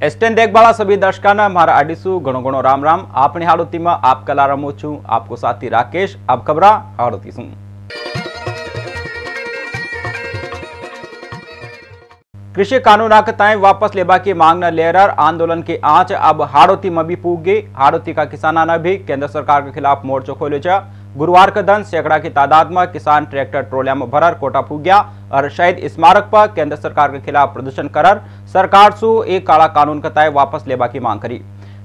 एसटेन देखभाल सभी दर्शकों मारा आडिसु घणो घणो राम राम। आपने हाड़ोती में आप कला रमो छू आपको साथी राकेश। अब खबर हाड़ोती सु। कृषि कानून ताएं वापस लेबा की मांग न लेकर आंदोलन की आंच अब हाड़ोती में भी फूक गई। हाड़ोती का किसाना ने भी केंद्र सरकार के खिलाफ मोर्चो खोलो। गुरुवार के दिन सैकड़ा की तादाद में किसान ट्रैक्टर ट्रोलिया में भरर कोटा फूक गया और शहीद स्मारक पर केंद्र सरकार के खिलाफ प्रदर्शन कर सरकार सु एक काला कानून कताए वापस लेबा की मांग करी।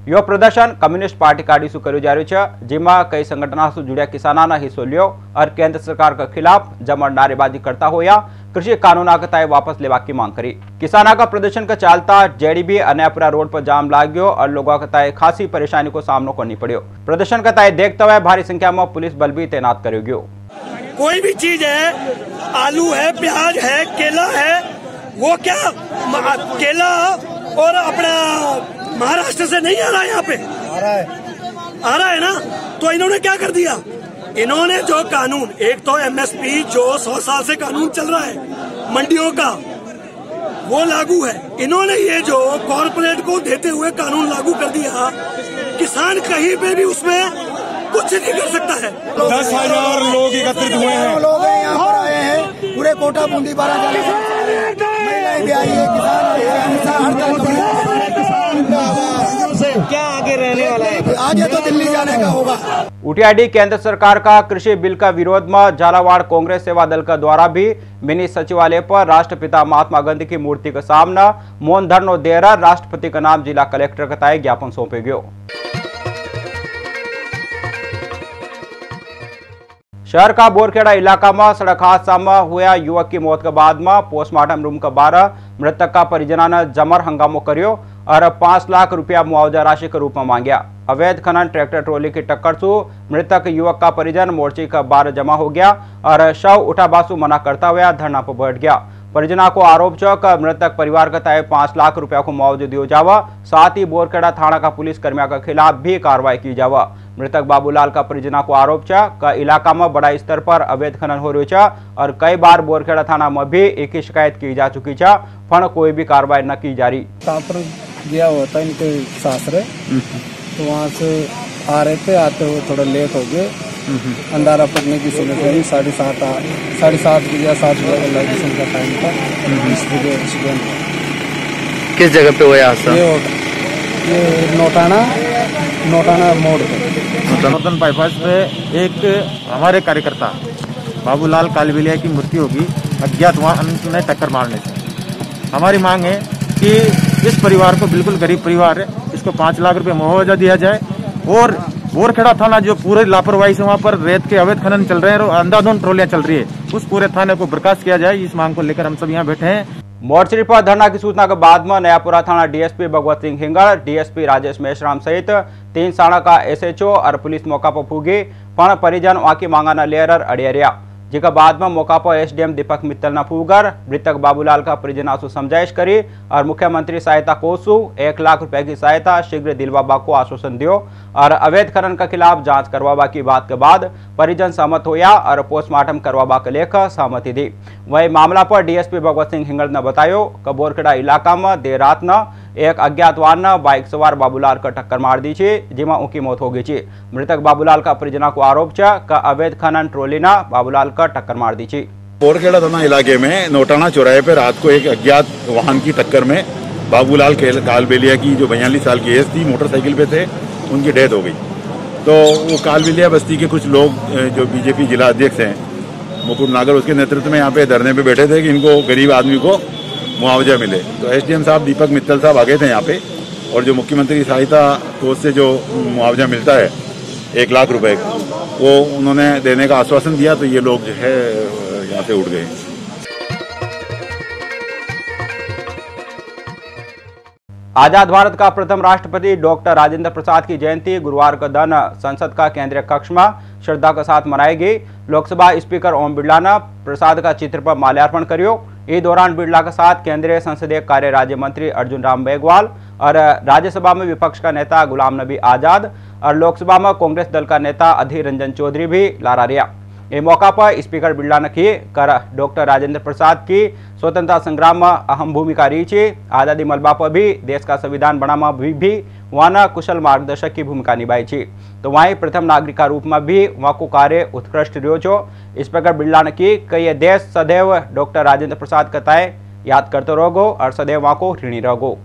यो प्रदर्शन कम्युनिस्ट पार्टी काडी सु कर्यो जा रह्यो छे, जेमा कई संगठन सु जुड़्या किसाना ने हिस्सो लियो और केंद्र सरकार के खिलाफ जमण नारेबाजी करता होया कृषि कानून कताए वापस लेबा की मांग करी। किसाना का प्रदर्शन का चालता जेडीबी अन्यापुरा रोड पर जाम लाग्यो और लोगों कताए खासी परेशानी को सामनो करनी पड़ियो। प्रदर्शन कताए देखते हुए भारी संख्या में पुलिस बल भी तैनात करो गयो। कोई भी चीज है, आलू है, प्याज है, केला है, वो क्या केला और अपना महाराष्ट्र से नहीं आ रहा है, यहाँ पे आ रहा है ना। तो इन्होंने क्या कर दिया, इन्होंने जो कानून, एक तो एमएसपी जो 100 साल से कानून चल रहा है मंडियों का, वो लागू है। इन्होंने ये जो कॉर्पोरेट को देते हुए कानून लागू कर दिया, किसान कहीं पे भी उसमें कुछ नहीं कर सकता है। 10,000 लोग एकत्रित हुए हैं, लोग यहाँ पर आए हैं, पूरे कोटा बूंदी बारा महिलाएं भी आई है, किसान हर तरह क्या आगे रहने वाला है, आगे तो दिल्ली जाने का होगा। उटियाडी केंद्र सरकार का कृषि बिल का विरोध में झालावाड़ कांग्रेस सेवा दल का द्वारा भी मिनी सचिवालय पर राष्ट्रपिता महात्मा गांधी की मूर्ति के सामने मौन धरना देकर राष्ट्रपति का नाम जिला कलेक्टर के ताए ज्ञापन सौंपे गयो। शहर का बोरखेड़ा इलाका में सड़क हादसा में हुआ युवक की मौत के बाद में पोस्टमार्टम रूम के 12 मृतक का परिजनों ने जमर हंगामो कर्यो और 5 लाख रुपया मुआवजा राशि के रूप में मांगा। अवैध खनन ट्रैक्टर ट्रॉली की टक्कर से मृतक युवक का परिजन मोर्चे का 12 जमा हो गया और शव उठा बासु मना करता हुआ धरना पर बैठ गया। परिजना को आरोप छ कि मृतक परिवार का तय 5 लाख रुपया को मुआवजा दियो जावा, साथ ही बोरखेड़ा थाना का पुलिस कर्मियों के खिलाफ भी कार्रवाई की जावा। मृतक बाबूलाल का परिजना को आरोप छ कि इलाका में बड़ा स्तर पर अवैध खनन हो रही है और कई बार बोरखेड़ा थाना में भी एक ही शिकायत की जा चुकी है, पर कोई भी कार्रवाई न की जा रही। गया हुआ था इनके सासरे, तो वहाँ से आ रहे थे, आते हुए थोड़ा लेट हो गए। अंधारा पड़ने की सूरत हुई, 7:30 बजे 7 बजे का लाइसेंस का टाइम था। इस बजे एक्सीडेंट। किस जगह पे हुआ हादसा? ये नोटाना मोड़ पे नूतन बाईपास पे एक हमारे कार्यकर्ता बाबूलाल कालबिलिया की मृत्यु होगी अज्ञात वाहन ने टक्कर मारने से। हमारी मांग है कि इस परिवार को, बिल्कुल गरीब परिवार है, इसको 5 लाख रुपए मुआवजा दिया जाए और बोरखेड़ा थाना जो पूरे लापरवाही से वहाँ पर रेत के अवैध खनन चल रहे हैं और अंधाधुंध ट्रोलियां चल रही है, उस पूरे थाने को बर्खास्त किया जाए। इस मांग को लेकर हम सब यहाँ बैठे हैं। मोर्चे पर धरना की सूचना के बाद में नयापुरा थाना डीएसपी भगवत सिंह हिंगड़, डीएसपी राजेश मेश्राम सहित 3 थाना का एसएचओ और पुलिस मौका पर पूगी, पर परिजन वहां की मांगा न लेकर अड़े रहा। जिका बाद में मौका पर एसडीएम दीपक मित्तल न फूगर मृतक बाबूलाल का परिजन सु समझाइश करी और मुख्यमंत्री सहायता कोष 1 लाख रुपए की सहायता शीघ्र दिलवाबा को आश्वासन दियो और अवैध खनन के खिलाफ जांच करवाबा की बात के बाद परिजन सहमत होया और पोस्टमार्टम करवाबा के लेकर सहमति दी। वही मामला पर डीएसपी भगवत सिंह हिंगड़ ने बतायो कि बोरखेड़ा इलाका में देर रात न एक अज्ञात वाहन ने बाइक सवार बाबूलाल को टक्कर मार दी थी, जिसमें उनकी मौत हो गई थी। मृतक बाबूलाल का परिजना को आरोप है कि अवैध खनन ट्रोली ने बाबूलाल को टक्कर मार दी थी। बोरखेड़ा थाना इलाके में नोटाना चौराहे पर रात को एक अज्ञात वाहन की टक्कर में बाबूलाल कालबेलिया की जो 42 साल की एज थी, मोटरसाइकिल पे थे, उनकी डेथ हो गई। तो वो कालबेलिया बस्ती के कुछ लोग जो बीजेपी जिला अध्यक्ष हैं मुकुट नागर, उसके नेतृत्व में यहाँ पे धरने पे बैठे थे कि इनको गरीब आदमी को मुआवजा मिले। तो एसडीएम साहब दीपक मित्तल साहब आ गए थे यहाँ पे और जो मुख्यमंत्री सहायता कोष से जो मुआवजा मिलता है 1 लाख रुपए वो उन्होंने देने का आश्वासन दिया। तो ये लोग जो है यहाँ से उठ गए। आजाद भारत का प्रथम राष्ट्रपति डॉक्टर राजेंद्र प्रसाद की जयंती गुरुवार का दिन संसद का केंद्रीय कक्ष में श्रद्धा के साथ मनाएगी। लोकसभा स्पीकर ओम बिरला ने प्रसाद का चित्र पर माल्यार्पण करियो। इस दौरान बिरला के साथ केंद्रीय संसदीय कार्य राज्य मंत्री अर्जुन राम मेघवाल और राज्यसभा में विपक्ष का नेता गुलाम नबी आजाद और लोकसभा में कांग्रेस दल का नेता अधीर रंजन चौधरी भी लारा रिया। इस मौका पर स्पीकर बिरला ने की कर डॉक्टर राजेंद्र प्रसाद की स्वतंत्रता संग्राम में अहम भूमिका रही है। आजादी मलबा पर भी देश का संविधान बनाना भी वहाँ कुशल मार्गदर्शक की भूमिका निभाई थी। तो वहीं प्रथम नागरिक का रूप में भी वहाँ को कार्य उत्कृष्ट रहो छो। स्पीकर बिरला ने की कि यह देश सदैव डॉक्टर राजेंद्र प्रसाद कथाएं याद करते रहोगो और सदैव वहाँ को ऋणी रहोगो।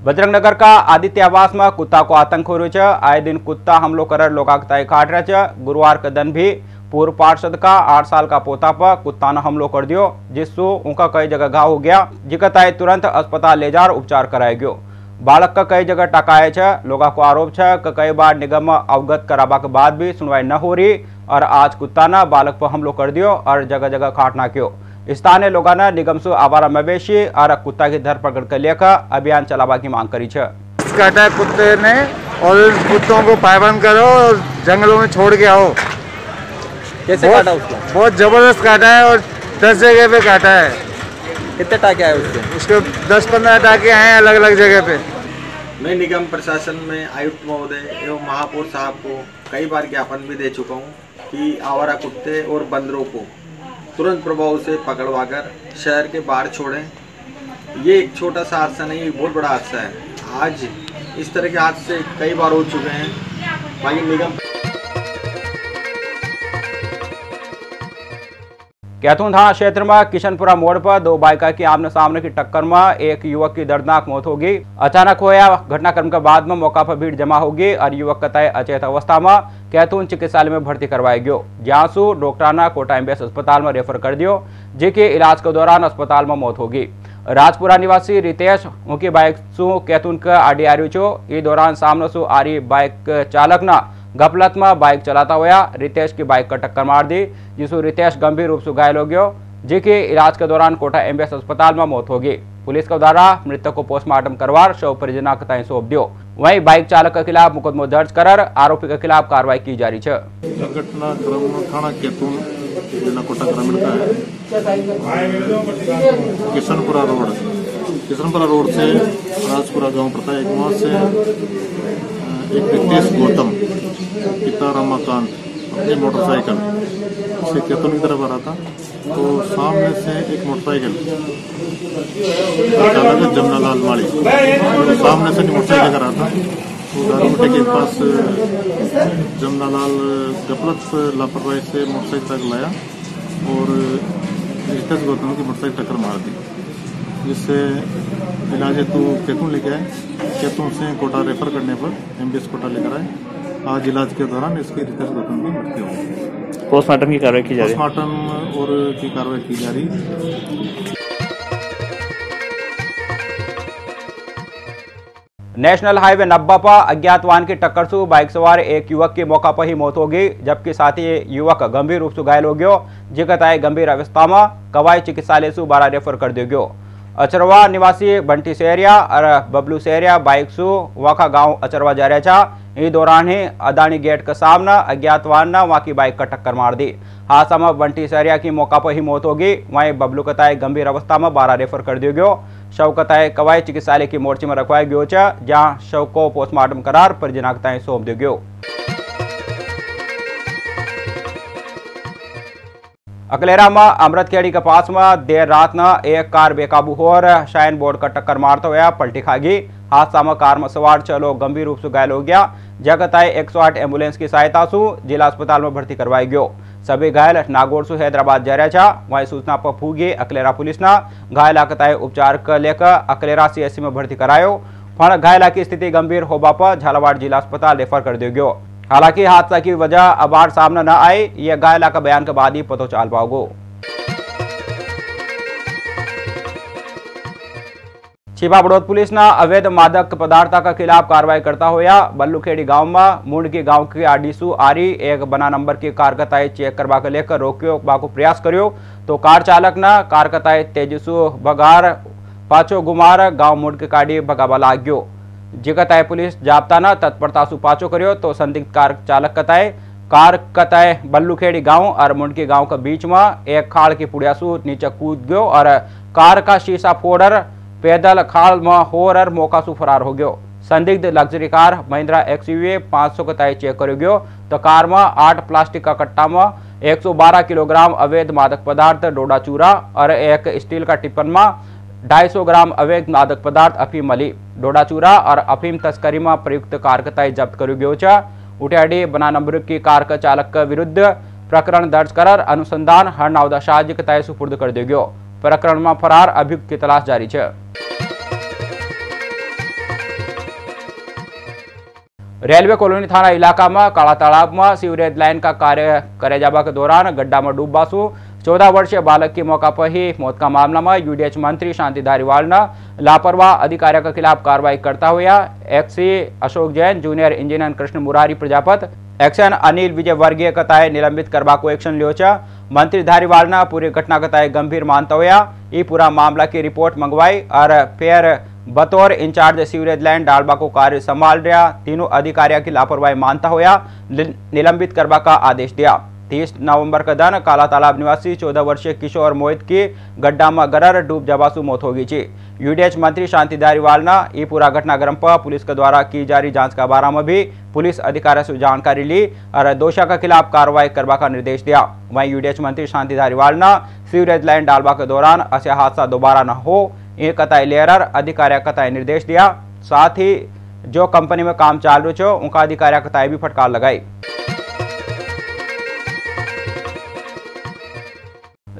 बजरंगनगर का आदित्य आवास में कुत्ता को आतंक हो रहा है। आए दिन कुत्ता हमलो कर लोकाकताई काट रहा है। गुरुवार के दिन भी पूर्व पार्षद का 8 साल का पोता पर कुत्ता ने हमलो कर दियो, जिससे उनका कई जगह घाव हो गया, जिका ताई तुरंत अस्पताल ले जार उपचार कराया गयो। बालक का कई जगह टकाए छे। लोगों को आरोप है कि कई बार निगम अवगत कराबा के बाद भी सुनवाई न हो रही और आज कुत्ता ने बालक पर हमलो कर दियो और जगह जगह काटना क्यों। स्थानीय लोगों ने निगम से आवारा मवेशी और कुत्ता की धरपकड़ कर लेकर अभियान चलावा की मांग करी है। काटा कुत्ते ने और कुत्तों को पाबंद करो और जंगलों में छोड़ के आओ। कैसे काटा उसको? बहुत जबरदस्त काटा है और 10 जगह पे काटा है। कितने टाके आए उसके? 10-15 टाके आए अलग अलग जगह पे। मैं निगम प्रशासन में आयुक्त महोदय एवं महापौर साहब को कई बार ज्ञापन भी दे चुका हूँ कि आवारा कुत्ते और बंदरों को तुरंत प्रभाव से पकड़वाकर शहर के बाहर छोड़ें। ये एक छोटा सा हादसा नहीं, एक बहुत बड़ा हादसा है। आज इस तरह के हादसे कई बार हो चुके हैं। बाकी निगम कैथून थाना क्षेत्र में किशनपुरा मोड़ पर 2 बाइकर की आमने सामने की टक्कर में एक युवक की दर्दनाक मौत होगी। अचानक होया घटनाक्रम के बाद में मौका पर भीड़ जमा होगी और युवक कतई अचेत अवस्था में कैथून चिकित्सालय में भर्ती करवाया गयो। जहां सु डॉक्टर ने कोटा एमबीएस अस्पताल में रेफर कर दियो, जिसके इलाज के दौरान अस्पताल में मौत होगी। राजपुरा निवासी रितेश उनकी बाइक सु कैथून का आडी आ रही छो। इस दौरान सामने सु आ रही बाइक चालक ने गफलत में बाइक चलाता हुआ रितेश की बाइक का टक्कर मार दी, जिससे रितेश गंभीर रूप से घायल हो गया, जिसके इलाज के दौरान कोटा एमबीएस अस्पताल में मौत होगी। पुलिस के द्वारा मृतक को पोस्टमार्टम करवा शव परिजन कताई सौंप दियो। वहीं बाइक चालक के खिलाफ मुकदमा दर्ज कर आरोपी के खिलाफ कार्रवाई की जा रही है। घटनाक्रम थाना कैथून जिला कोटा ग्रामीण का है। किशनपुरा रोड से राजपुरा गांव पड़ता है। वहाँ से एक रितेश गौतम पिता रमाकांत अपनी मोटरसाइकिल से कैथून की तरफ आ रहा था, तो सामने से एक मोटरसाइकिल चालक है जमनालाल माली, तो सामने से मोटरसाइकिल कर रहा था। तो दारूगुटे के पास जमनालाल गफलत लापरवाही से मोटरसाइकिल तक लाया और रितेश गौतम की मोटरसाइकिल टक्कर मार दी, जिससे इलाज हेतु कैथून लेके आए। कैथून से कोटा रेफर करने पर एमबीएस कोटा लेकर आए। आज इलाज के दौरान इसकी रितेश गौतम की मृत्यु हो गई। पोस्टमार्टम की कार्रवाई की जा रही है। पोस्टमार्टम और की कार्रवाई की जा रही। नेशनल हाईवे 90 पर अज्ञात वाहन की टक्कर से बाइक सवार एक युवक की मौका पर ही मौत हो गई, जबकि साथ ही युवक गंभीर रूप से घायल हो गयो, जिकताए गंभीर अवस्था में कवाई चिकित्सालय से 12 रेफर कर दियो गयो। अचरवा निवासी बंटी सेरिया और बबलू सेरिया बाइक से वहाँ गांव अचरवा जा रहा था। इस दौरान ही अदानी गेट के सामने अज्ञात वाहन ने वहाँ की बाइक का टक्कर मार दी। हादसा में बंटी सेरिया की मौका पर ही मौत होगी। वहीं बबलू कताए गंभीर अवस्था में 12 रेफर कर दियो गयो। शव कताए कवाई चिकित्सालय की मोर्चे में रखवाया गयो, जहाँ शव को पोस्टमार्टम करार परिजन कताए सौंप दियो गयो। अकलेरा में अमृतखेड़ी के पास में देर रात न एक कार बेकाबू होकर शाइन बोर्ड का टक्कर मारते हुए पलटी खा गई। हादसा में कार में सवार 6 लोग गंभीर रूप से घायल हो गया। जगताए 108 एम्बुलेंस की सहायता से जिला अस्पताल में भर्ती करवाई गयो। सभी घायल नागौर से हैदराबाद जा रहा था। वहीं सूचना पर पूगी अकलेरा पुलिस ने घायल कताए उपचार कर लेकर अकलेरा सीएचसी में भर्ती करायो। पण घायल की स्थिति गंभीर होबा पर झालावाड़ जिला अस्पताल रेफर कर दिया गयो। हालांकि हादसा की वजह अब सामने न आई, यह घायल का बयान के बाद ही पता चल पाओगे। छिपा बड़ौद पुलिस ने अवैध मादक पदार्थ के खिलाफ कार्रवाई करता हुआ बल्लूखेड़ी गांव में मुंडकी गांव की आडीसू आरी एक बना नंबर की कार कताई चेक करवा के लेकर रोक्यो को प्रयास करियो, तो कार चालक ने कार कताई तेजसू बगार पाछो गुमार गांव मुंडकी काटी भगावा लाग गयो, जिकताए पुलिस जाब्ता न तत्परता सु पाचो कर्यो तो संदिग्ध कार चालक कताए बल्लूखेड़ी गांव और मुंडकी गांव के बीच में एक खाल की पुड़िया सु नीचे कूद गयो और कार का शीशा फोड़र पैदल खाल में होर मौका सु फरार हो गयो। संदिग्ध लग्जरी कार महिंद्रा XUV 500 कताए चेक करो गयो तो कार में 8 प्लास्टिक का कट्टा में 112 किलोग्राम अवैध मादक पदार्थ डोडा चूरा और एक स्टील का टिप्पण में 250 ग्राम अवैध मादक पदार्थ अफीम मली। डोडा चूरा और अफीम तस्करी में प्रयुक्त कार कताई जब्त करो गयो छ। उटियाडी बना नंबर की कार का चालक के विरुद्ध प्रकरण दर्ज कर अनुसंधान हर नावदा शाहजी कताई सुपुर्द कर दियो गयो। प्रकरण में फरार अभियुक्त की तलाश जारी है। रेलवे कॉलोनी थाना इलाका में काला तालाब में सीवरेज लाइन का कार्य करे जाबा के दौरान गड्ढा में डूबा सु 14 वर्षीय बालक की मौका पर ही मौत का मामला में यूडीएच मंत्री शांति धारीवाल ने लापरवाह अधिकारियों के खिलाफ कार्रवाई करता हुआ एक्सी अशोक जैन, जूनियर इंजीनियर कृष्ण मुरारी प्रजापत, एक्शन अनिल विजय वर्गीय कताए निलंबित करवा को एक्शन लियो छ। मंत्री धारीवाल ने पूरी घटना कताए गंभीर मानता हुआ ये पूरा मामला की रिपोर्ट मंगवाई और फिर बतौर इंचार्ज सीवरेज लाइन डालबा को कार्य संभाल रहा तीनों अधिकारियों की लापरवाही मानता हुआ निलंबित करवा का आदेश दिया। 30 नवंबर का दिन काला तालाब निवासी 14 वर्षीय किशोर मोहित की गड्ढा में गरर डूब जबासु मौत हो गई थी। यूडीएच मंत्री शांति धारीवाल ने ये पूरा घटनाक्रम पर पुलिस के द्वारा की जा रही जांच के बारे में भी पुलिस अधिकारियों से जानकारी ली और दोषियों के खिलाफ कार्रवाई करने का निर्देश दिया। वहीं यूडीएच मंत्री शांति धारीवाल ने सीवरेज लाइन डालबा के दौरान ऐसा हादसा दोबारा न हो ये कताई लेयर अधिकारियों कताई निर्देश दिया। साथ ही जो कंपनी में काम चाल रहे छो उनका अधिकारियों कताई भी फटकार लगाई।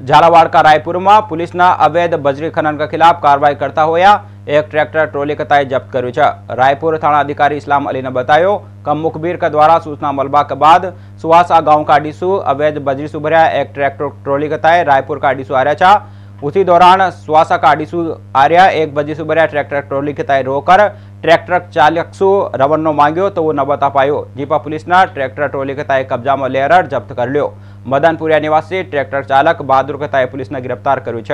झालावाड़ का रायपुर में पुलिस ने अवैध बजरी खनन के खिलाफ कार्रवाई करता हुआ एक ट्रैक्टर ट्रॉली कताई जब्त करू छ। रायपुर थाना अधिकारी इस्लाम अली ने बतायो कम मुखबिर के द्वारा सूचना मलबा के बाद सुहासा गांव का डिसू अवैध बजरी से भरा एक ट्रैक्टर ट्रॉली कताई रायपुर का डिसू आ रहा था। उसी दौरान सुहासा का डिसू आ रहा 1 बजे से भरा ट्रैक्टर ट्रॉली कताई रोकर ट्रैक्टर चालक सु रवन्नो मांगियो तो वो न बता पायो। जीपा पुलिस ने ट्रैक्टर ट्रॉली कताई कब्जा में लेकर जब्त कर लियो। मदनपुरिया निवासी ट्रैक्टर चालक बहादुर कताई पुलिस ने गिरफ्तार कर्यु छ।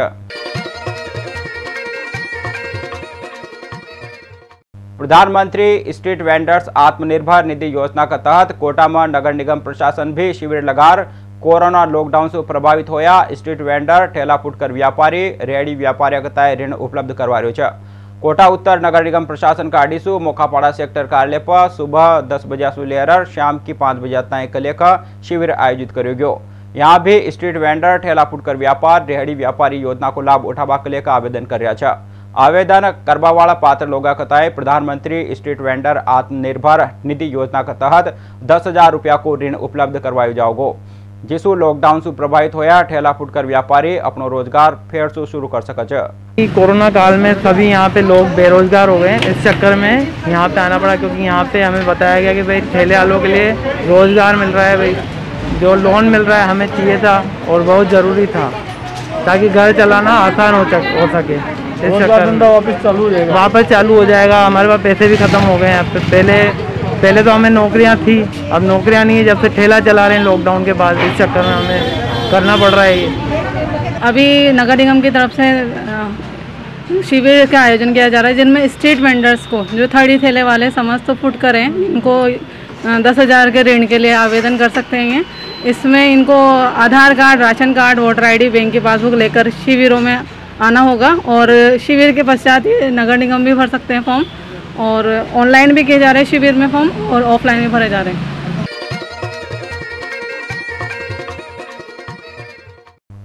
प्रधानमंत्री स्ट्रीट वेंडर्स आत्मनिर्भर निधि योजना के तहत कोटा में नगर निगम प्रशासन भी शिविर लगार कोरोना लॉकडाउन से प्रभावित होया स्ट्रीट वेंडर ठेला फुटकर व्यापारी रेहड़ी व्यापारी कताई ऋण उपलब्ध करवा रहे छ। कोटा उत्तर नगर निगम प्रशासन का आडिसू मोखापाड़ा सेक्टर कार्यालय पर सुबह 10 बजे से लेकर शाम की 5 बजे तक के लेकर शिविर आयोजित करो गयो। यहाँ भी स्ट्रीट वेंडर ठेला फुटकर व्यापार रेहड़ी व्यापारी योजना को लाभ उठावा के लेकर आवेदन कर रहा था। आवेदन करवा वाला पात्र लोग कताए प्रधानमंत्री स्ट्रीट वेंडर आत्मनिर्भर निधि योजना के तहत 10,000 रुपया को ऋण उपलब्ध करवायो जाओगो। जिसु लॉकडाउन से प्रभावित होया ठेला फुटकर व्यापारी अपनो रोजगार फिर से शुरू कर सके। कोरोना काल में सभी यहाँ पे लोग बेरोजगार हो गए, इस चक्कर में यहाँ पे आना पड़ा क्योंकि यहाँ पे हमें बताया गया कि भाई ठेले वालों के लिए रोजगार मिल रहा है, भाई जो लोन मिल रहा है हमें चाहिए था और बहुत ज़रूरी था ताकि घर चलाना आसान हो सके। इस चक्कर में वापस चालू हो जाएगा। हमारे पास पैसे भी ख़त्म हो गए हैं। पहले तो हमें नौकरियां थी, अब नौकरियां नहीं है जब से ठेला चला रहे हैं लॉकडाउन के बाद। इस चक्कर में हमें करना पड़ रहा है ये। अभी नगर निगम की तरफ से शिविर का आयोजन किया जा रहा है जिनमें स्ट्रीट वेंडर्स को जो थड़ी ठेले वाले समस्त फुटकर हैं इनको 10,000 के ऋण के लिए आवेदन कर सकते हैं। इसमें इनको Aadhaar card, ration card, voter ID, bank की पासबुक लेकर शिविरों में आना होगा और शिविर के पश्चात ये नगर निगम भी भर सकते हैं फॉर्म और ऑनलाइन भी किए जा रहे हैं शिविर में फॉर्म और ऑफलाइन भी भरे जा रहे हैं।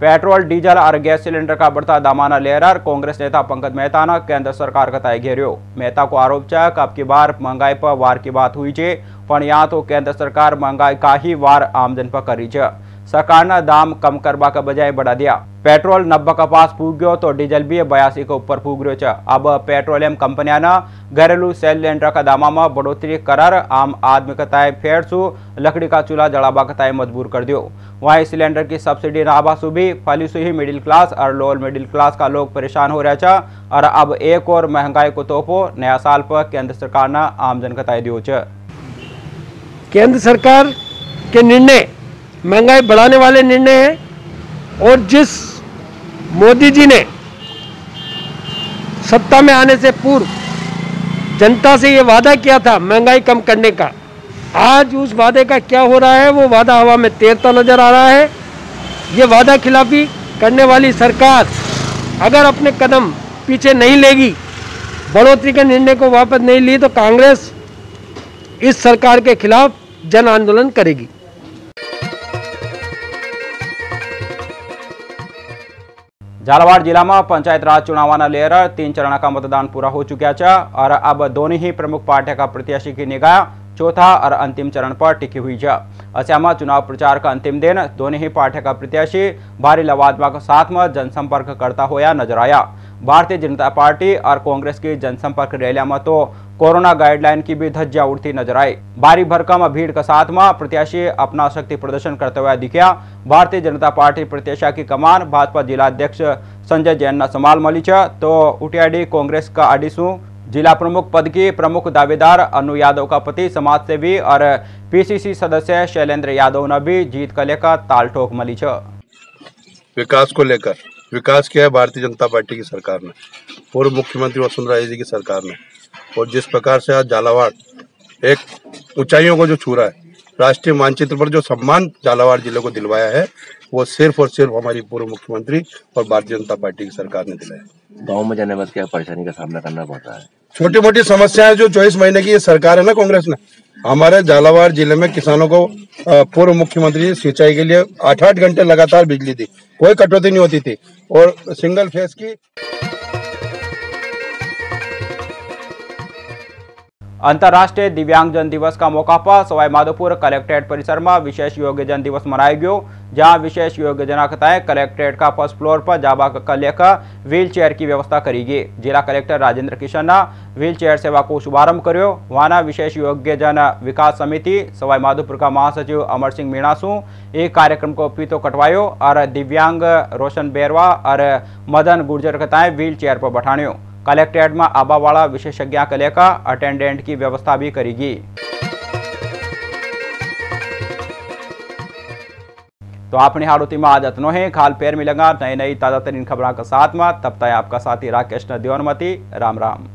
पेट्रोल, डीजल और गैस सिलेंडर का बढ़ता दामाना लेकर कांग्रेस नेता पंकज मेहता ने केंद्र सरकार कताई घेरियो। मेहता को आरोप है कि अब की बार महंगाई पर वार की बात हुई है पर यहाँ तो केंद्र सरकार महंगाई का ही वार आमजन पर करी है। सरकार ने दाम कम करवा के बजाय बढ़ा दिया। पेट्रोल 90 के पास फूक गयो तो डीजल भी 82 के ऊपर फूक रहो है। अब पेट्रोलियम कंपनियां ने घरेलू सिलेंडर का दामा में बढ़ोतरी कर आम आदमी कताए फेर सु लकड़ी का चूल्हा जलाबा कताए मजबूर कर दियो। वहीं सिलेंडर की सब्सिडी नाबा सु भी फली से ही मिडिल क्लास और लोअर मिडिल क्लास का लोग परेशान हो रहे है और अब एक और महंगाई को तोहफो नया साल पर केंद्र सरकार ने आमजन कताई दियो है। केंद्र सरकार के निर्णय महंगाई बढ़ाने वाले निर्णय हैं और जिस मोदी जी ने सत्ता में आने से पूर्व जनता से ये वादा किया था महंगाई कम करने का, आज उस वादे का क्या हो रहा है? वो वादा हवा में तैरता नजर आ रहा है। ये वादा खिलाफी करने वाली सरकार अगर अपने कदम पीछे नहीं लेगी, बढ़ोतरी के निर्णय को वापस नहीं ली, तो कांग्रेस इस सरकार के खिलाफ जन आंदोलन करेगी। झालावाड़ जिला में पंचायत राज चुनाव लेर 3 चरण का मतदान पूरा हो चुका है और अब दोनों ही प्रमुख पार्टियों का प्रत्याशी की निगाह चौथा और अंतिम चरण पर टिकी हुई है। असम चुनाव प्रचार का अंतिम दिन दोनों ही पार्टियों का प्रत्याशी भारी लवादमा के साथ में जनसंपर्क करता हुआ नजर आया। भारतीय जनता पार्टी और कांग्रेस की जनसंपर्क रैलियां में तो कोरोना गाइडलाइन की भी धज्जियां उड़ती नजर आई। भारी भरकम भीड़ के साथ में प्रत्याशी अपना शक्ति प्रदर्शन करते हुए दिखा। भारतीय जनता पार्टी प्रत्याशी की कमान भाजपा जिला अध्यक्ष संजय जैन ने संभाल मली है, तो उटियाडी कांग्रेस का अडीसू जिला प्रमुख पद की प्रमुख दावेदार अनु यादव का पति समाजसेवी और पीसीसी सदस्य शैलेंद्र यादव ने भी जीत को लेकर ताल ठोक मली है। विकास को लेकर विकास किया है भारतीय जनता पार्टी की सरकार ने, पूर्व मुख्यमंत्री वसुंधरा जी की सरकार ने, और जिस प्रकार से आज झालावाड़ एक ऊंचाइयों को जो छू रहा है, राष्ट्रीय मानचित्र पर जो सम्मान झालावाड़ जिले को दिलवाया है, वो सिर्फ और सिर्फ हमारी पूर्व मुख्यमंत्री और भारतीय जनता पार्टी की सरकार ने दिलाया। गांव में जाने बाद क्या परेशानी का सामना करना पड़ रहा है? छोटी मोटी समस्याएं जो 24 महीने की ये सरकार है ना कांग्रेस ने, हमारे झालावाड़ जिले में किसानों को पूर्व मुख्यमंत्री सिंचाई के लिए 8-8 घंटे लगातार बिजली दी, कोई कटौती नहीं होती थी, और सिंगल फेस की। अंतर्राष्ट्रीय दिव्यांगजन दिवस का मौका पर सवाई माधोपुर कलेक्ट्रेट परिसर में विशेष योग्यजन दिवस मनाया गया, जहां विशेष योग्यजना के तहत कलेक्ट्रेट का फर्स्ट फ्लोर पर जाबा का लेकर व्हील चेयर की व्यवस्था करी गई। जिला कलेक्टर राजेंद्र किशन ने व्हील चेयर सेवा को शुभारंभ करो। वहां विशेष योग्यजन विकास समिति सवाई माधोपुर का महासचिव अमर सिंह मीणासू एक कार्यक्रम को फीतो कटवायो और दिव्यांग रोशन बेरवा और मदन गुर्जर के तहत व्हील चेयर पर बैठाणियो। कलेक्ट्रेट में आबा वाला विशेषज्ञ के लेकर अटेंडेंट की व्यवस्था भी करेगी। तो अपनी हाड़ोती में आज इतना ही। खाल पैर मिलेगा नई नई ताज़ा तरीन खबरों के साथ में, तब तक आपका साथी राकेश नदियोनमती। राम राम।